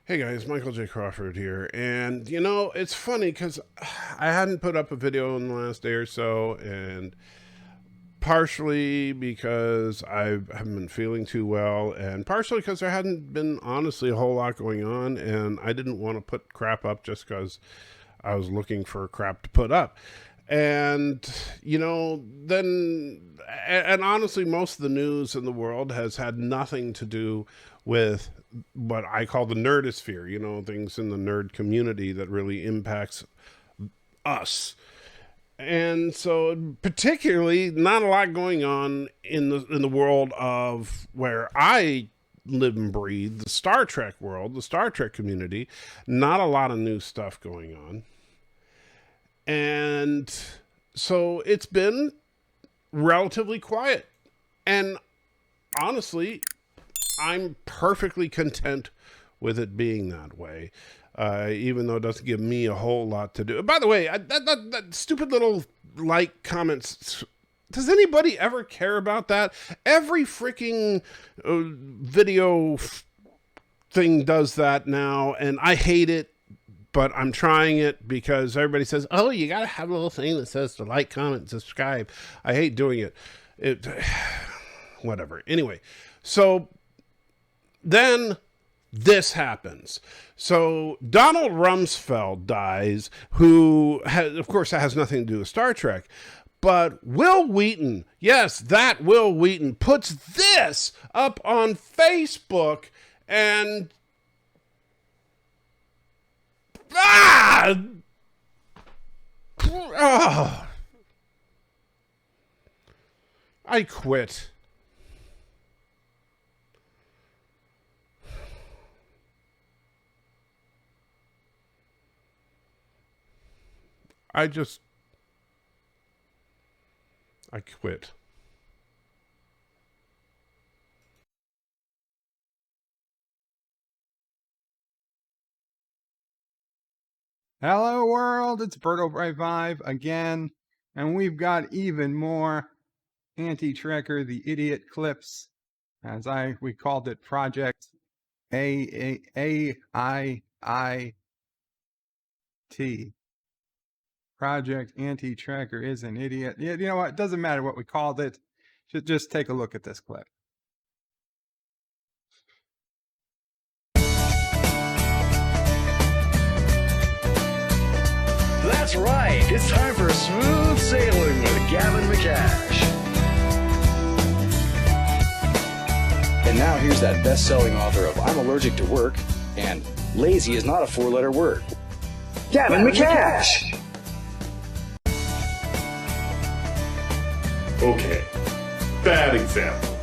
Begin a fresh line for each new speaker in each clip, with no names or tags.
Hey guys, Michael J. Crawford here. And it's funny because I hadn't put up a video in the last day or so, and partially because I haven't been feeling too well, and partially because there hadn't been honestly a whole lot going on, and I didn't want to put crap up just because I was looking for crap to put up. And and honestly, most of the news in the world has had nothing to do with what I call the nerdosphere, things in the nerd community that really impacts us. And so particularly not a lot going on in the world of where I live and breathe, the Star Trek world, the Star Trek community. Not a lot of new stuff going on. And so it's been relatively quiet. And honestly, I'm perfectly content with it being that way, even though it doesn't give me a whole lot to do. By the way, that stupid little comments. Does anybody ever care about that? Every freaking video thing does that now, and I hate it. But I'm trying it because everybody says, "Oh, you gotta have a little thing that says to like, comment, subscribe." I hate doing it. Whatever. Anyway, so then this happens. So Donald Rumsfeld dies, who of course that has nothing to do with Star Trek. But Wil Wheaton, yes, that Wil Wheaton puts this up on Facebook, and oh, I quit. I quit.
Hello world, it's Berto5 again, and we've got even more anti-trekker, the idiot clips, as we called it, Project AIIT. Project Anti-Trekker is an idiot. Yeah, you know what? It doesn't matter what we called it. Just take a look at this clip.
That's right, it's time for Smooth Sailing with Gavin McCash. And now here's that best-selling author of I'm Allergic to Work and Lazy is not a four-letter word, Gavin McCash.
Okay, bad example.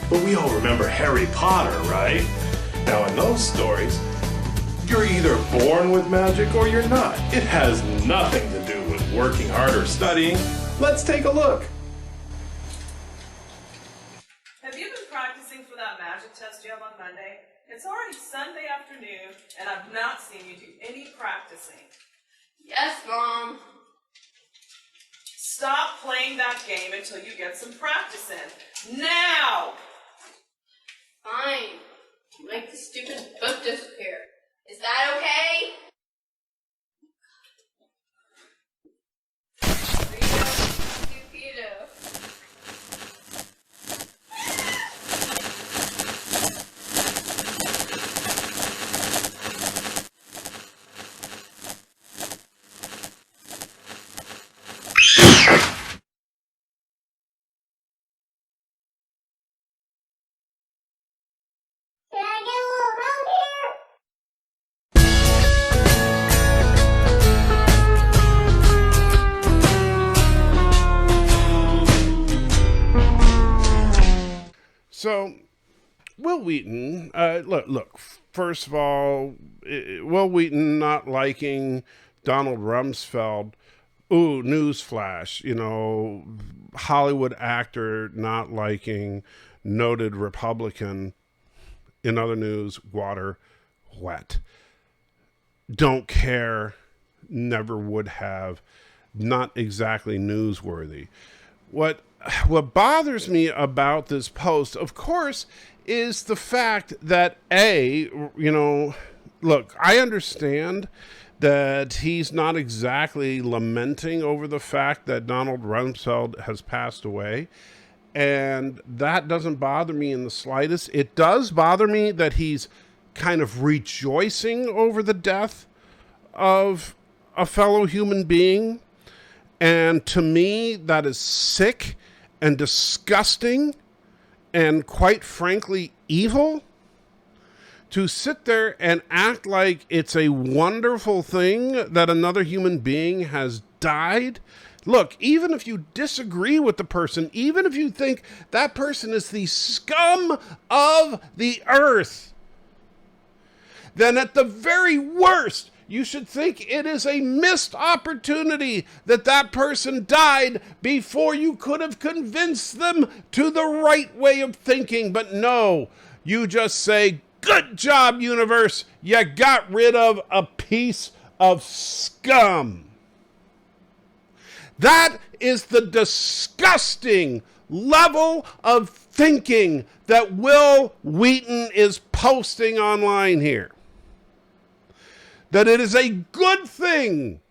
But we all remember Harry Potter, right? Now in those stories, you're either born with magic or you're not. It has nothing to do with working hard or studying. Let's take a look.
Have you been practicing for that magic test you have on Monday? It's already Sunday afternoon, and I've not seen you do any practicing.
Yes, Mom.
Stop playing that game until you get some practice in. Now!
Fine. Make the stupid book disappear. Is that okay? Stupido.
So, Wil Wheaton, look, first of all, Wil Wheaton not liking Donald Rumsfeld. Ooh, newsflash, Hollywood actor not liking noted Republican. In other news, water wet. Don't care, never would have, not exactly newsworthy. What bothers me about this post, of course, is the fact that look, I understand that he's not exactly lamenting over the fact that Donald Rumsfeld has passed away. And that doesn't bother me in the slightest. It does bother me that he's kind of rejoicing over the death of a fellow human being. And to me, that is sick and disgusting and quite frankly evil. To sit there and act like it's a wonderful thing that another human being has died. Look, even if you disagree with the person, even if you think that person is the scum of the earth, then at the very worst, you should think it is a missed opportunity that that person died before you could have convinced them to the right way of thinking. But no, you just say, good job, universe. You got rid of a piece of scum. That is the disgusting level of thinking that Wil Wheaton is posting online here. That it is a good thing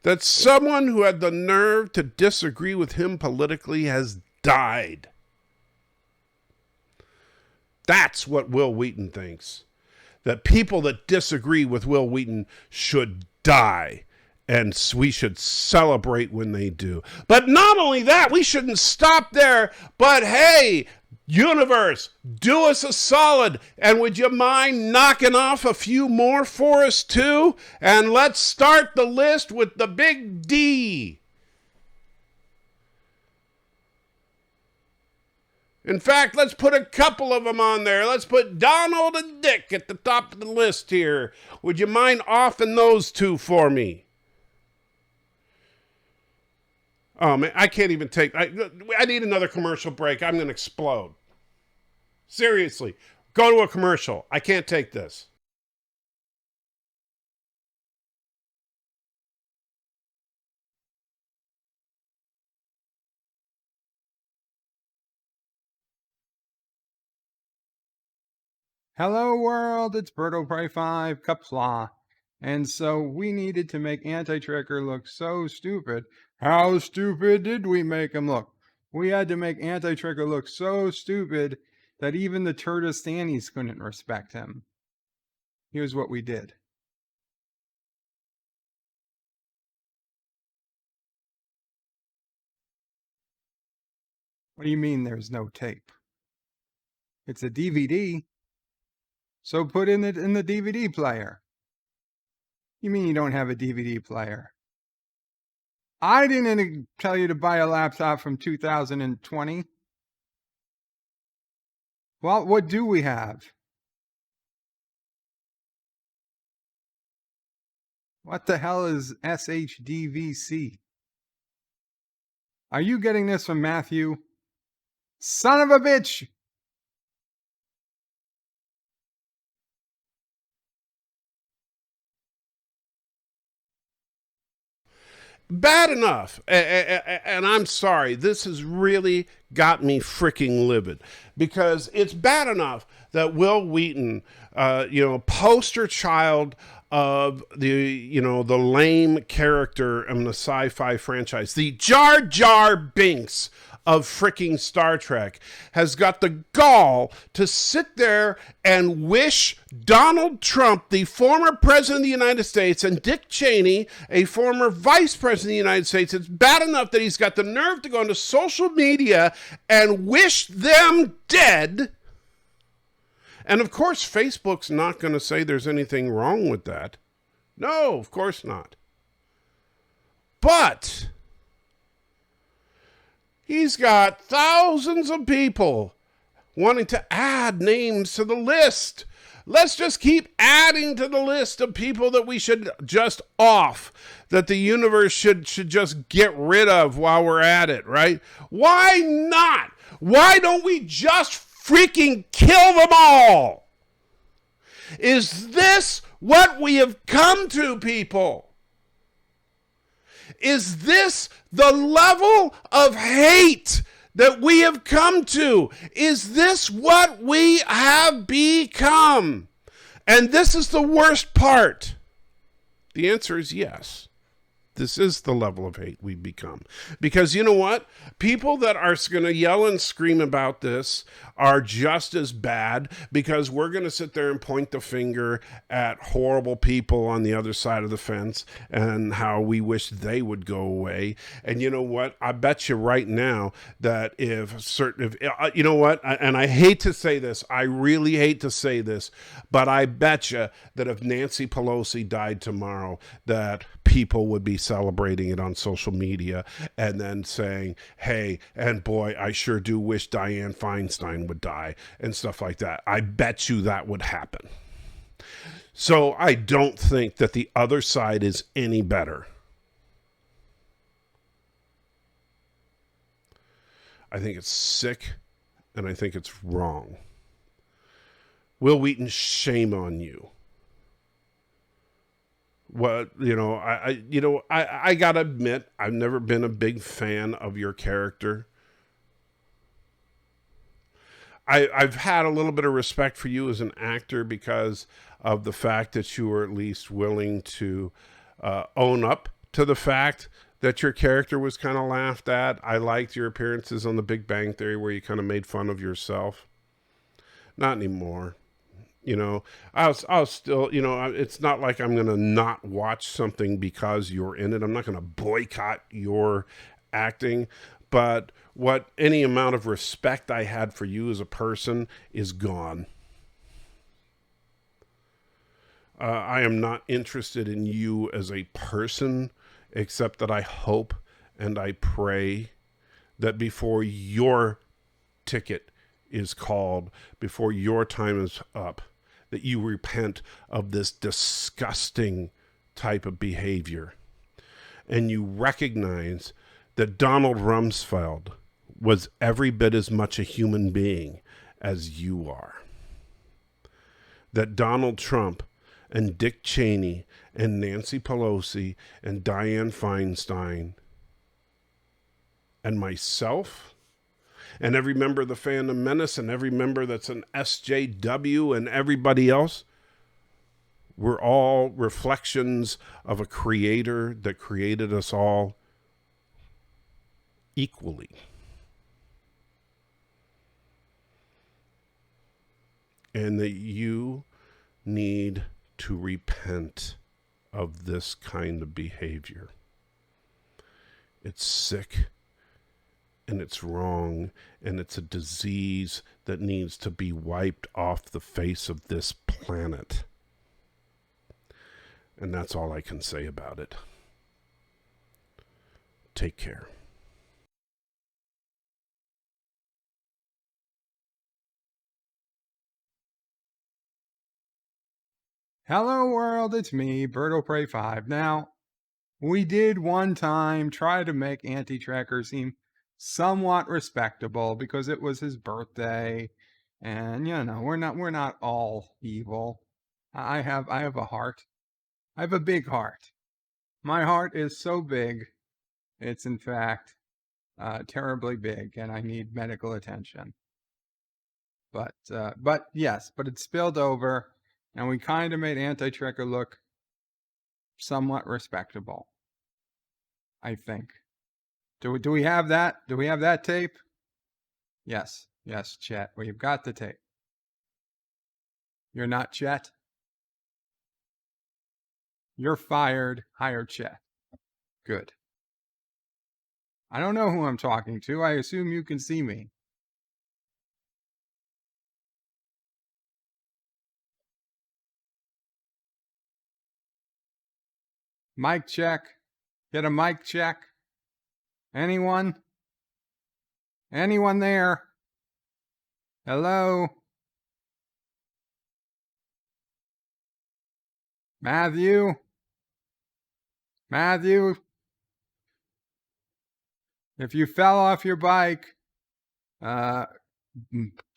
that someone who had the nerve to disagree with him politically has died. That's what Wil Wheaton thinks. That people that disagree with Wil Wheaton should die. And we should celebrate when they do. But not only that, we shouldn't stop there. But hey, universe, do us a solid. And would you mind knocking off a few more for us too? And let's start the list with the big D. In fact, let's put a couple of them on there. Let's put Donald and Dick at the top of the list here. Would you mind offing those two for me? Oh, man, I can't even take... I need another commercial break. I'm going to explode. Seriously. Go to a commercial. I can't take this.
Hello world, it's Birdo5 Cupslaw. And so we needed to make Anti-Trekker look so stupid. How stupid did we make him look? We had to make Anti-Trekker look so stupid that even the Turdistanis couldn't respect him. Here's what we did. What do you mean there's no tape? It's a DVD. So put it in the DVD player. You mean you don't have a DVD player? I didn't tell you to buy a laptop from 2020. Well, what do we have? What the hell is SHDVC? Are you getting this from Matthew? Son of a bitch!
Bad enough, and I'm sorry, this has really got me freaking livid, because it's bad enough that Wil Wheaton, poster child of the lame character in the sci-fi franchise, the Jar Jar Binks of freaking Star Trek, has got the gall to sit there and wish Donald Trump, the former president of the United States, and Dick Cheney, a former vice president of the United States, it's bad enough that he's got the nerve to go into social media and wish them dead. And of course, Facebook's not going to say there's anything wrong with that. No, of course not. But he's got thousands of people wanting to add names to the list. Let's just keep adding to the list of people that we should just off, that the universe should just get rid of while we're at it, right? Why not? Why don't we just freaking kill them all? Is this what we have come to, people? Is this the level of hate that we have come to? Is this what we have become? And this is the worst part. The answer is yes. This is the level of hate we've become. Because you know what? People that are going to yell and scream about this are just as bad, because we're going to sit there and point the finger at horrible people on the other side of the fence and how we wish they would go away. And you know what? I bet you right now that you know what? And I hate to say this, I really hate to say this, but I bet you that if Nancy Pelosi died tomorrow, that people would be celebrating it on social media and then saying, hey, and boy, I sure do wish Dianne Feinstein would die and stuff like that. I bet you that would happen. So I don't think that the other side is any better. I think it's sick and I think it's wrong. Wil Wheaton, shame on you. What, I gotta admit, I've never been a big fan of your character. I've had a little bit of respect for you as an actor because of the fact that you were at least willing to own up to the fact that your character was kind of laughed at. I liked your appearances on The Big Bang Theory where you kind of made fun of yourself. Not anymore. I'll still, it's not like I'm going to not watch something because you're in it. I'm not going to boycott your acting, but any amount of respect I had for you as a person is gone. I am not interested in you as a person, except that I hope and I pray that before your ticket is called, before your time is up, that you repent of this disgusting type of behavior. And you recognize that Donald Rumsfeld was every bit as much a human being as you are. That Donald Trump and Dick Cheney and Nancy Pelosi and Dianne Feinstein and myself and every member of the Phantom Menace and every member that's an SJW and everybody else, we're all reflections of a creator that created us all equally. And that you need to repent of this kind of behavior. It's sick. And it's wrong, and it's a disease that needs to be wiped off the face of this planet. And that's all I can say about it. Take care.
Hello world, it's me, Birdo-Prey5. Now, we did one time try to make Anti-Tracker seem somewhat respectable because it was his birthday, and we're not all evil. I have a heart. I have a big heart. My heart is so big, it's in fact terribly big, and I need medical attention. But it spilled over, and we kind of made Anti-Tracker look somewhat respectable, I think. Do we have that? Do we have that tape? Yes, Chet. We've got the tape. You're not Chet? You're fired. Hire Chet. Good. I don't know who I'm talking to. I assume you can see me. Mic check. Get a mic check. Anyone? Anyone there? Hello? Matthew? Matthew? If you fell off your bike,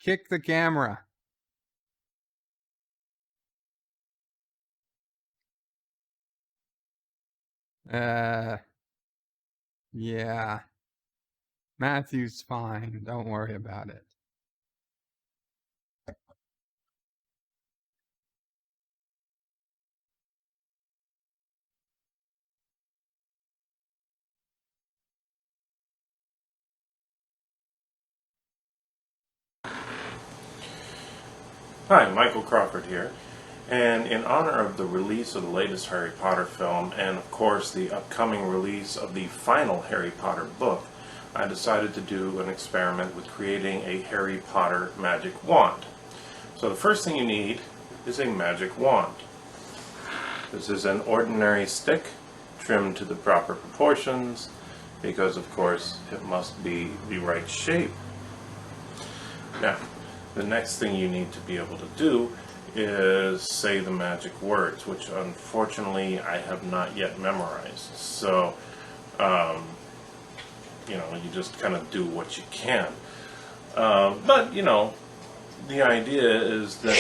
kick the camera. Yeah. Matthew's fine. Don't worry about it.
Hi, Michael Crawford here, and in honor of the release of the latest Harry Potter film and of course the upcoming release of the final Harry Potter book, I decided to do an experiment with creating a Harry Potter magic wand. So the first thing you need is a magic wand. This is an ordinary stick trimmed to the proper proportions because of course it must be the right shape. Now, the next thing you need to be able to do is say the magic words, which unfortunately I have not yet memorized. So, you just kind of do what you can. But, the idea is that...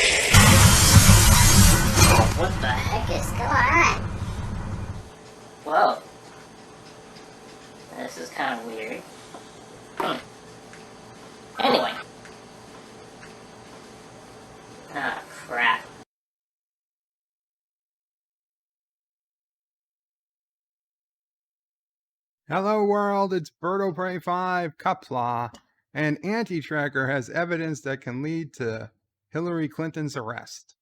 What the heck is going on? Whoa. This is kind of weird. Anyway. Ah, crap.
Hello world, it's Blvd 5 Kapla, and Anti-Tracker has evidence that can lead to Hillary Clinton's arrest.